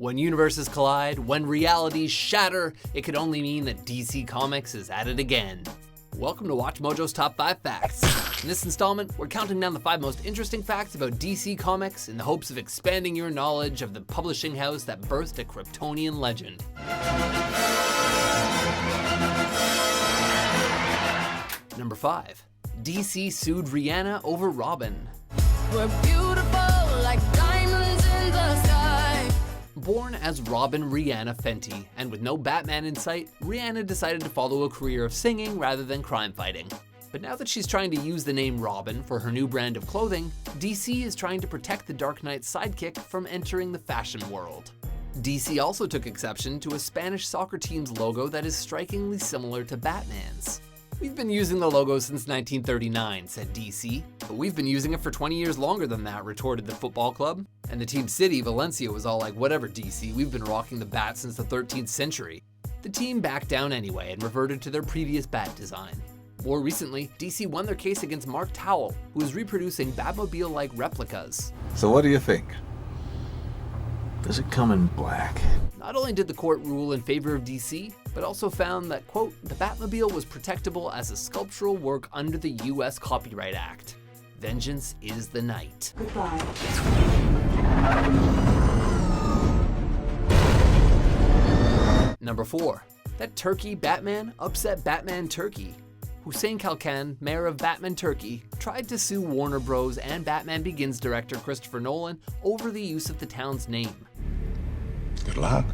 When universes collide, when realities shatter, it could only mean that DC Comics is at it again. Welcome to WatchMojo's Top 5 Facts. In this installment, we're counting down the 5 most interesting facts about DC Comics in the hopes of expanding your knowledge of the publishing house that birthed a Kryptonian legend. Number 5. DC sued Rihanna over Robin. We're beautiful like diamonds in the sky. Born as Robin Rihanna Fenty, and with no Batman in sight, Rihanna decided to follow a career of singing rather than crime fighting. But now that she's trying to use the name Robin for her new brand of clothing, DC is trying to protect the Dark Knight's sidekick from entering the fashion world. DC also took exception to a Spanish soccer team's logo that is strikingly similar to Batman's. "We've been using the logo since 1939, said DC. "But we've been using it for 20 years longer than that," retorted the football club. And the team city, Valencia, was all like, "Whatever, DC, we've been rocking the bat since the 13th century. The team backed down anyway and reverted to their previous bat design. More recently, DC won their case against Mark Towell, who is reproducing Batmobile-like replicas. So what do you think? Does it come in black? Not only did the court rule in favor of DC, but also found that, quote, the Batmobile was protectable as a sculptural work under the US Copyright Act. Vengeance is the night. Goodbye. Number 4. That turkey Batman upset Batman Turkey. Hussein Kalkan, mayor of Batman Turkey, tried to sue Warner Bros. And Batman Begins director Christopher Nolan over the use of the town's name. Good luck.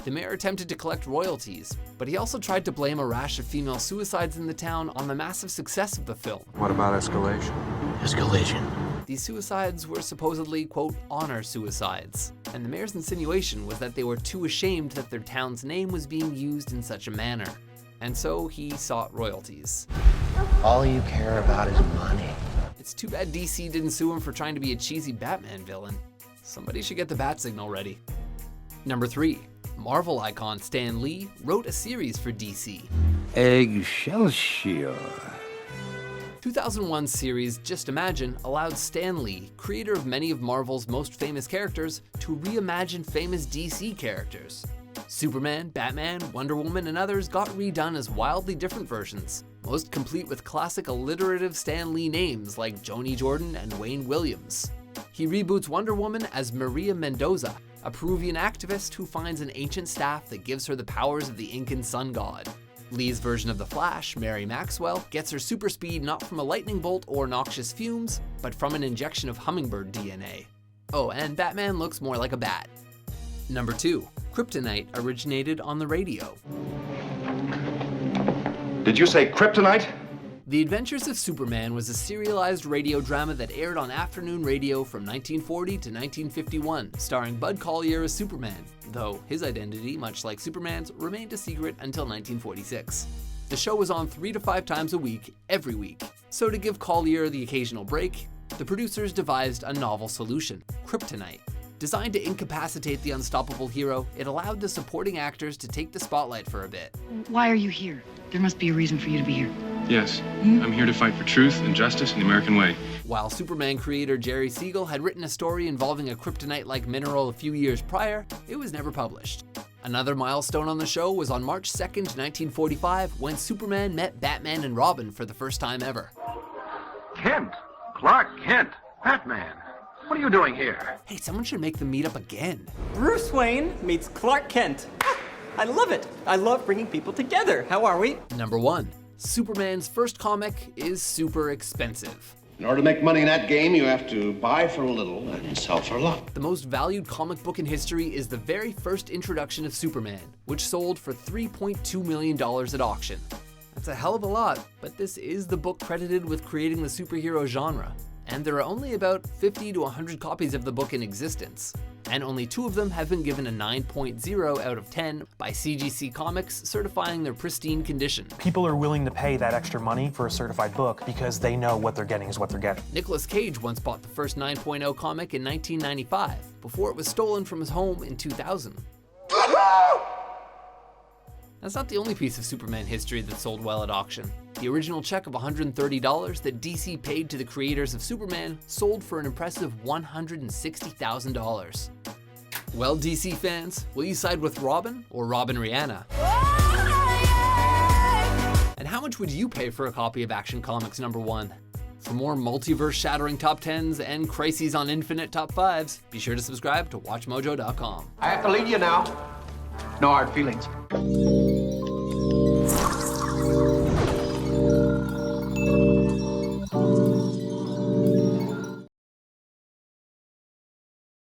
The mayor attempted to collect royalties, but he also tried to blame a rash of female suicides in the town on the massive success of the film. What about escalation? These suicides were supposedly, quote, honor suicides, and the mayor's insinuation was that they were too ashamed that their town's name was being used in such a manner, and so he sought royalties. All you care about is money. It's too bad DC didn't sue him for trying to be a cheesy Batman villain. Somebody should get the bat signal ready. Number 3. Marvel icon Stan Lee wrote a series for DC. Excelsior. 2001 series Just Imagine allowed Stan Lee, creator of many of Marvel's most famous characters, to reimagine famous DC characters. Superman, Batman, Wonder Woman, and others got redone as wildly different versions, most complete with classic alliterative Stan Lee names like Joni Jordan and Wayne Williams. He reboots Wonder Woman as Maria Mendoza, a Peruvian activist who finds an ancient staff that gives her the powers of the Incan sun god. Lee's version of the Flash, Mary Maxwell, gets her super speed not from a lightning bolt or noxious fumes, but from an injection of hummingbird DNA. Oh, and Batman looks more like a bat. Number 2. Kryptonite originated on the radio. Did you say Kryptonite? The Adventures of Superman was a serialized radio drama that aired on afternoon radio from 1940 to 1951, starring Bud Collyer as Superman, though his identity, much like Superman's, remained a secret until 1946. The show was on 3 to 5 times a week, every week. So to give Collyer the occasional break, the producers devised a novel solution, Kryptonite. Designed to incapacitate the unstoppable hero, it allowed the supporting actors to take the spotlight for a bit. Why are you here? There must be a reason for you to be here. Yes, I'm here to fight for truth and justice in the American way. While Superman creator Jerry Siegel had written a story involving a kryptonite-like mineral a few years prior, it was never published. Another milestone on the show was on March 2nd, 1945, when Superman met Batman and Robin for the first time ever. Kent. Clark Kent. Batman. What are you doing here? Hey, someone should make them meet up again. Bruce Wayne meets Clark Kent. I love it. I love bringing people together. How are we? Number 1. Superman's first comic is super expensive. In order to make money in that game, you have to buy for a little and sell for a lot. The most valued comic book in history is the very first introduction of Superman, which sold for $3.2 million at auction. That's a hell of a lot, but this is the book credited with creating the superhero genre. And there are only about 50 to 100 copies of the book in existence, and only 2 of them have been given a 9.0 out of 10 by CGC Comics, certifying their pristine condition. People are willing to pay that extra money for a certified book because they know what they're getting is what they're getting. Nicolas Cage once bought the first 9.0 comic in 1995, before it was stolen from his home in 2000. That's not the only piece of Superman history that sold well at auction. The original check of $130 that DC paid to the creators of Superman sold for an impressive $160,000. Well, DC fans, will you side with Robin or Robin Rihanna? And how much would you pay for a copy of Action Comics #1? For more multiverse-shattering top 10s and crises on infinite top 5s, be sure to subscribe to WatchMojo.com. I have to leave you now. No hard feelings.